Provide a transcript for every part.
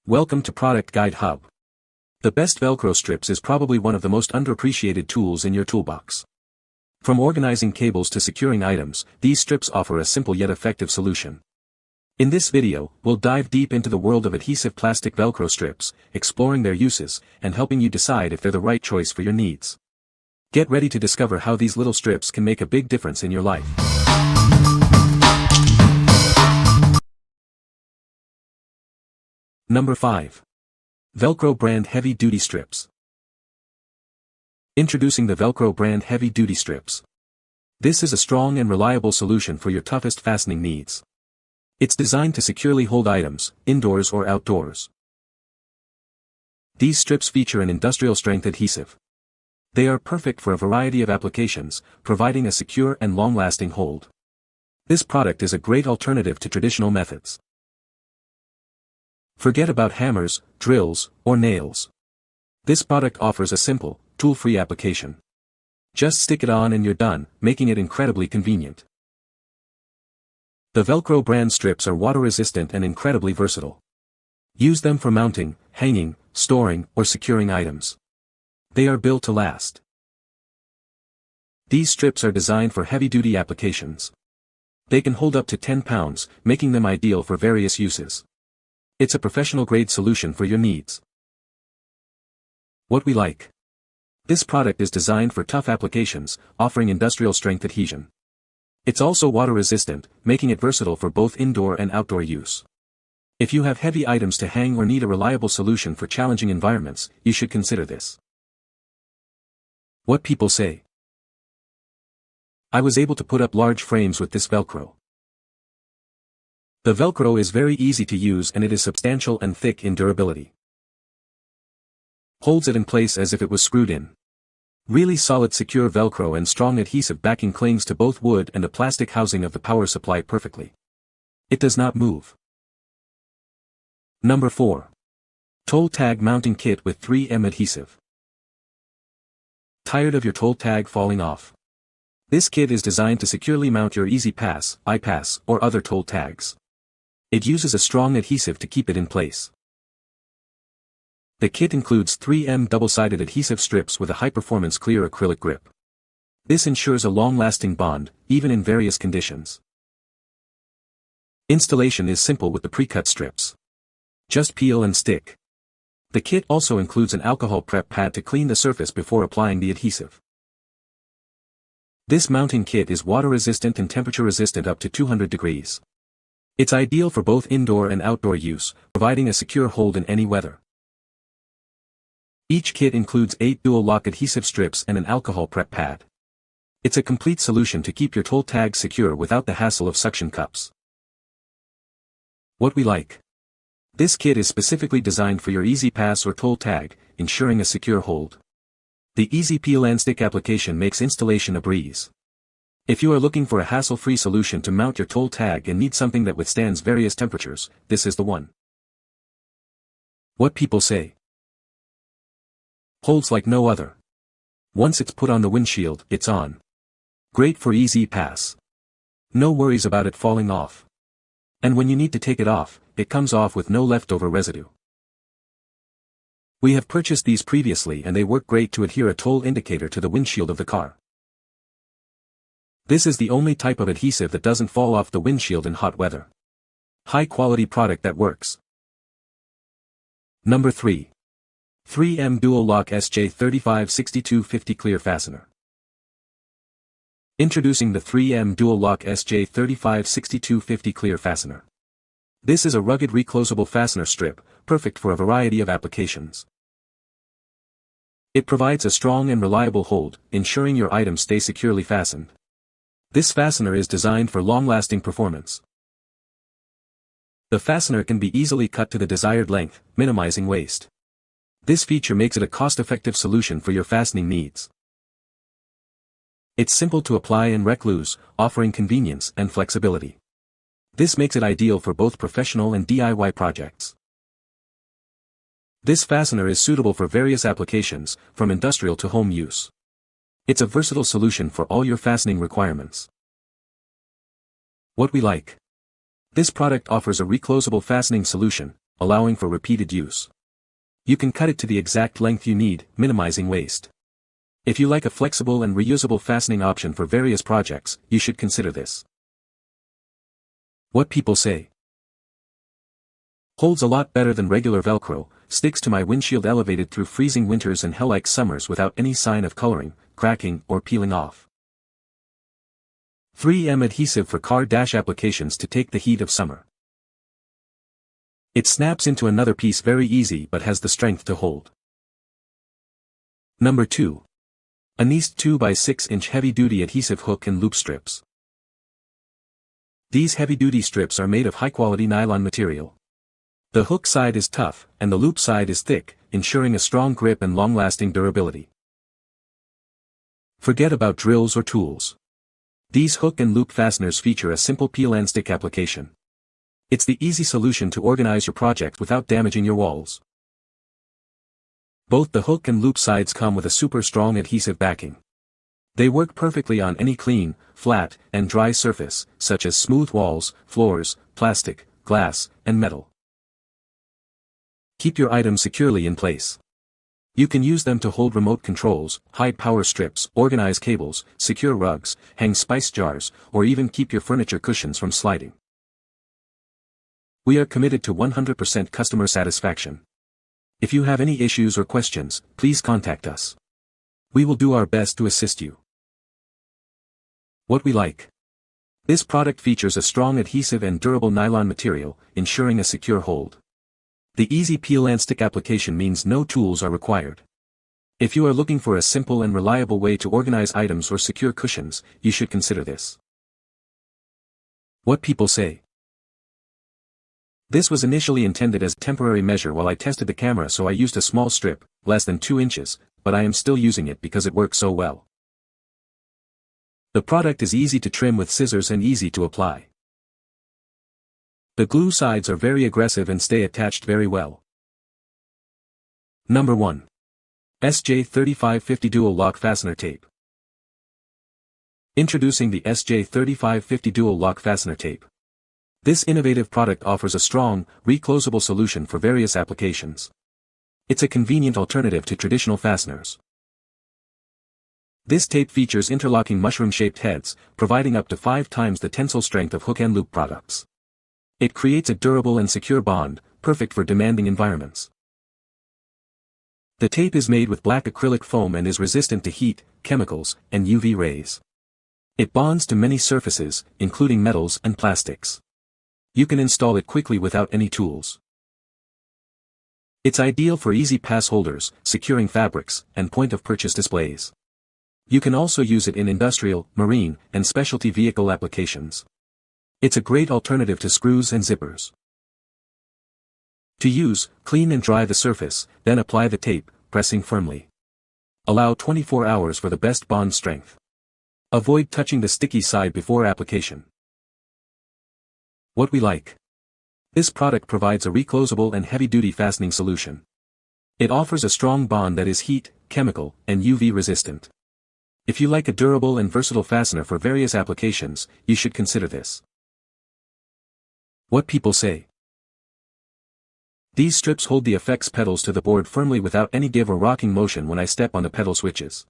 Welcome to Product Guide Hub. The best Velcro strips is probably one of the most underappreciated tools in your toolbox. From organizing cables to securing items, these strips offer a simple yet effective solution. In this video, we'll dive deep into the world of adhesive plastic Velcro strips, exploring their uses, and helping you decide if they're the right choice for your needs. Get ready to discover how these little strips can make a big difference in your life. Number 5. Velcro Brand Heavy Duty Strips. Introducing the Velcro Brand Heavy Duty Strips. This is a strong and reliable solution for your toughest fastening needs. It's designed to securely hold items, indoors or outdoors. These strips feature an industrial-strength adhesive. They are perfect for a variety of applications, providing a secure and long-lasting hold. This product is a great alternative to traditional methods. Forget about hammers, drills, or nails. This product offers a simple, tool-free application. Just stick it on and you're done, making it incredibly convenient. The Velcro brand strips are water-resistant and incredibly versatile. Use them for mounting, hanging, storing, or securing items. They are built to last. These strips are designed for heavy-duty applications. They can hold up to 10 pounds, making them ideal for various uses. It's a professional-grade solution for your needs. What we like. This product is designed for tough applications, offering industrial-strength adhesion. It's also water-resistant, making it versatile for both indoor and outdoor use. If you have heavy items to hang or need a reliable solution for challenging environments, you should consider this. What people say. I was able to put up large frames with this Velcro. The Velcro is very easy to use and it is substantial and thick in durability. Holds it in place as if it was screwed in. Really solid secure Velcro and strong adhesive backing clings to both wood and the plastic housing of the power supply perfectly. It does not move. Number 4. Toll Tag Mounting Kit with 3M Adhesive. Tired of your toll tag falling off? This kit is designed to securely mount your Easy Pass, iPass, or other toll tags. It uses a strong adhesive to keep it in place. The kit includes 3M double-sided adhesive strips with a high-performance clear acrylic grip. This ensures a long-lasting bond, even in various conditions. Installation is simple with the pre-cut strips. Just peel and stick. The kit also includes an alcohol prep pad to clean the surface before applying the adhesive. This mounting kit is water-resistant and temperature-resistant up to 200 degrees. It's ideal for both indoor and outdoor use, providing a secure hold in any weather. Each kit includes 8 dual-lock adhesive strips and an alcohol prep pad. It's a complete solution to keep your toll tags secure without the hassle of suction cups. What we like. This kit is specifically designed for your Easy Pass or toll tag, ensuring a secure hold. The easy peel and stick application makes installation a breeze. If you are looking for a hassle-free solution to mount your toll tag and need something that withstands various temperatures, this is the one. What people say. Holds like no other. Once it's put on the windshield, it's on. Great for Easy Pass. No worries about it falling off. And when you need to take it off, it comes off with no leftover residue. We have purchased these previously and they work great to adhere a toll indicator to the windshield of the car. This is the only type of adhesive that doesn't fall off the windshield in hot weather. High-quality product that works. Number 3. 3M Dual Lock SJ356250 Clear Fastener. Introducing the 3M Dual Lock SJ356250 Clear Fastener. This is a rugged reclosable fastener strip, perfect for a variety of applications. It provides a strong and reliable hold, ensuring your items stay securely fastened. This fastener is designed for long-lasting performance. The fastener can be easily cut to the desired length, minimizing waste. This feature makes it a cost-effective solution for your fastening needs. It's simple to apply and reclose, offering convenience and flexibility. This makes it ideal for both professional and DIY projects. This fastener is suitable for various applications, from industrial to home use. It's a versatile solution for all your fastening requirements. What we like. This product offers a reclosable fastening solution, allowing for repeated use. You can cut it to the exact length you need, minimizing waste. If you like a flexible and reusable fastening option for various projects, you should consider this. What people say. Holds a lot better than regular Velcro, sticks to my windshield elevated through freezing winters and hell-like summers without any sign of coloring, cracking, or peeling off. 3M adhesive for car dash applications to take the heat of summer. It snaps into another piece very easy but has the strength to hold. Number 2. Aniced 2x6-inch heavy-duty adhesive hook and loop strips. These heavy-duty strips are made of high-quality nylon material. The hook side is tough, and the loop side is thick, ensuring a strong grip and long-lasting durability. Forget about drills or tools. These hook and loop fasteners feature a simple peel and stick application. It's the easy solution to organize your project without damaging your walls. Both the hook and loop sides come with a super strong adhesive backing. They work perfectly on any clean, flat, and dry surface, such as smooth walls, floors, plastic, glass, and metal. Keep your items securely in place. You can use them to hold remote controls, hide power strips, organize cables, secure rugs, hang spice jars, or even keep your furniture cushions from sliding. We are committed to 100% customer satisfaction. If you have any issues or questions, please contact us. We will do our best to assist you. What we like. This product features a strong adhesive and durable nylon material, ensuring a secure hold. The easy peel and stick application means no tools are required. If you are looking for a simple and reliable way to organize items or secure cushions, you should consider this. What people say. This was initially intended as a temporary measure while I tested the camera, so I used a small strip, less than 2 inches, but I am still using it because it works so well. The product is easy to trim with scissors and easy to apply. The glue sides are very aggressive and stay attached very well. Number 1. SJ3550 Dual Lock Fastener Tape. Introducing the SJ3550 Dual Lock Fastener Tape. This innovative product offers a strong, reclosable solution for various applications. It's a convenient alternative to traditional fasteners. This tape features interlocking mushroom-shaped heads, providing up to 5 times the tensile strength of hook and loop products. It creates a durable and secure bond, perfect for demanding environments. The tape is made with black acrylic foam and is resistant to heat, chemicals, and UV rays. It bonds to many surfaces, including metals and plastics. You can install it quickly without any tools. It's ideal for easy pass holders, securing fabrics, and point-of-purchase displays. You can also use it in industrial, marine, and specialty vehicle applications. It's a great alternative to screws and zippers. To use, clean and dry the surface, then apply the tape, pressing firmly. Allow 24 hours for the best bond strength. Avoid touching the sticky side before application. What we like. This product provides a reclosable and heavy-duty fastening solution. It offers a strong bond that is heat, chemical, and UV resistant. If you like a durable and versatile fastener for various applications, you should consider this. What people say. These strips hold the effects pedals to the board firmly without any give or rocking motion when I step on the pedal switches.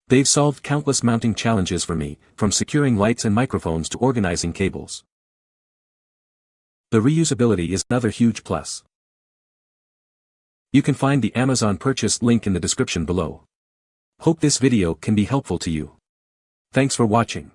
They've solved countless mounting challenges for me, from securing lights and microphones to organizing cables. The reusability is another huge plus. You can find the Amazon purchase link in the description below. Hope this video can be helpful to you. Thanks for watching.